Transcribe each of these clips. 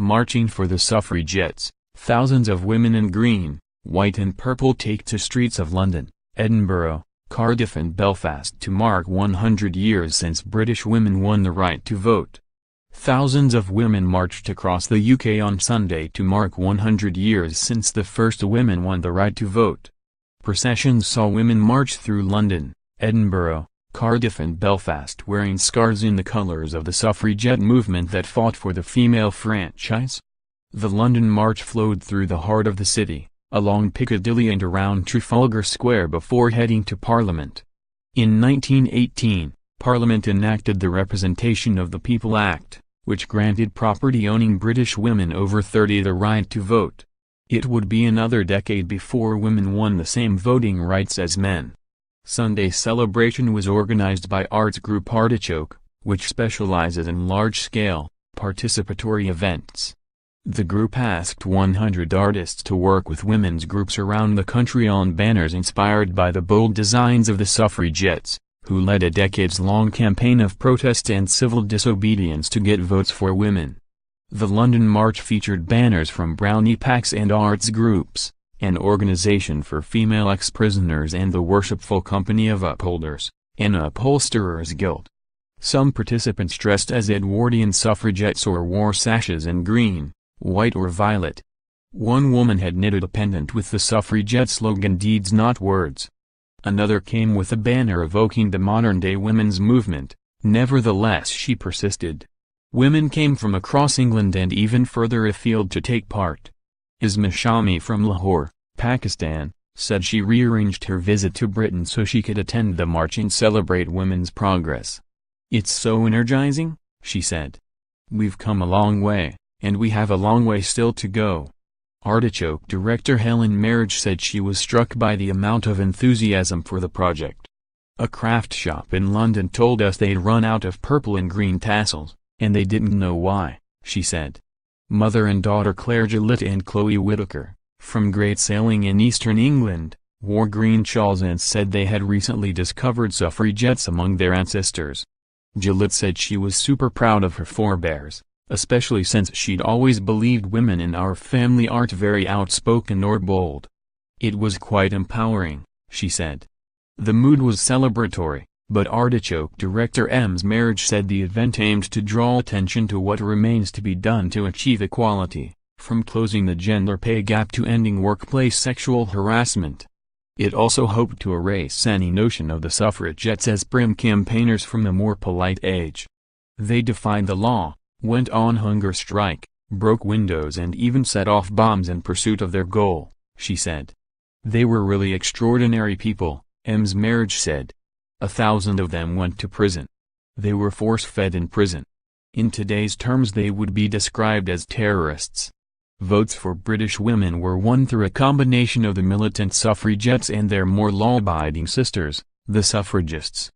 Marching for the suffragettes, thousands of women in green, white and purple take to streets of London, Edinburgh, Cardiff and Belfast to mark 100 years since British women won the right to vote. Thousands of women marched across the UK on Sunday to mark 100 years since the first women won the right to vote. Processions saw women march through London, Edinburgh, Cardiff and Belfast wearing scarves in the colours of the suffragette movement that fought for the female franchise. The London March flowed through the heart of the city, along Piccadilly and around Trafalgar Square before heading to Parliament. In 1918, Parliament enacted the Representation of the People Act, which granted property-owning British women over 30 the right to vote. It would be another decade before women won the same voting rights as men. Sunday's celebration was organized by arts group Artichoke, which specializes in large-scale, participatory events. The group asked 100 artists to work with women's groups around the country on banners inspired by the bold designs of the suffragettes, who led a decades-long campaign of protest and civil disobedience to get votes for women. The London March featured banners from Brownie Packs and arts groups, an organization for female ex-prisoners, and the Worshipful Company of Upholders, an upholsterers' guild. Some participants dressed as Edwardian suffragettes or wore sashes in green, white or violet. One woman had knitted a pendant with the suffragette slogan "Deeds Not Words." Another came with a banner evoking the modern-day women's movement. Nevertheless, she persisted. Women came from across England and even further afield to take part. Isma Shami from Lahore, Pakistan, said she rearranged her visit to Britain so she could attend the march and celebrate women's progress. "It's so energizing," she said. "We've come a long way, and we have a long way still to go." Artichoke director Helen Marriage said she was struck by the amount of enthusiasm for the project. "A craft shop in London told us they'd run out of purple and green tassels, and they didn't know why," she said. Mother and daughter Claire Gillett and Chloe Whitaker, from Great Sailing in eastern England, wore green shawls and said they had recently discovered suffragettes among their ancestors. Gillett said she was super proud of her forebears, especially since she'd always believed women in our family aren't very outspoken or bold. "It was quite empowering," she said. The mood was celebratory, but Artichoke director Em's Marriage said the event aimed to draw attention to what remains to be done to achieve equality, from closing the gender pay gap to ending workplace sexual harassment. It also hoped to erase any notion of the suffragettes as prim campaigners from a more polite age. "They defied the law, went on hunger strike, broke windows and even set off bombs in pursuit of their goal," she said. "They were really extraordinary people," Em's Marriage said. 1,000 of them went to prison. They were force-fed in prison. In today's terms they would be described as terrorists. Votes for British women were won through a combination of the militant suffragettes and their more law-abiding sisters, the suffragists.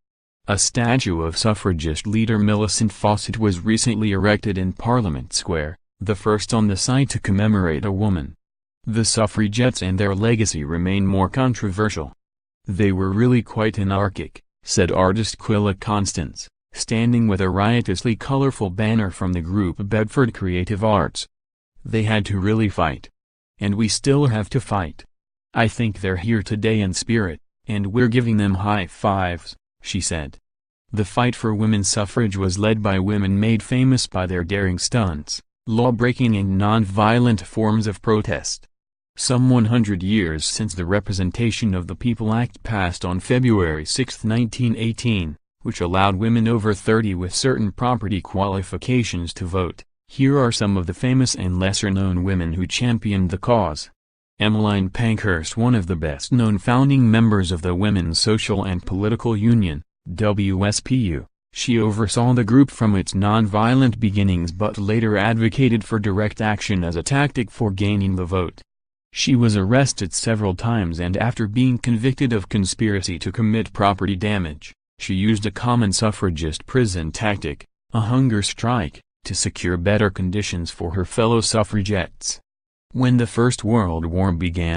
A statue of suffragist leader Millicent Fawcett was recently erected in Parliament Square, the first on the site to commemorate a woman. The suffragettes and their legacy remain more controversial. "They were really quite anarchic," said artist Quilla Constance, standing with a riotously colorful banner from the group Bedford Creative Arts. "They had to really fight. And we still have to fight. I think they're here today in spirit, and we're giving them high fives," she said. The fight for women's suffrage was led by women made famous by their daring stunts, law-breaking and non-violent forms of protest. Some 100 years since the Representation of the People Act passed on February 6, 1918, which allowed women over 30 with certain property qualifications to vote, here are some of the famous and lesser-known women who championed the cause. Emmeline Pankhurst, one of the best-known founding members of the Women's Social and Political Union, WSPU, she oversaw the group from its non-violent beginnings but later advocated for direct action as a tactic for gaining the vote. She was arrested several times and after being convicted of conspiracy to commit property damage, she used a common suffragist prison tactic, a hunger strike, to secure better conditions for her fellow suffragettes. When the First World War began,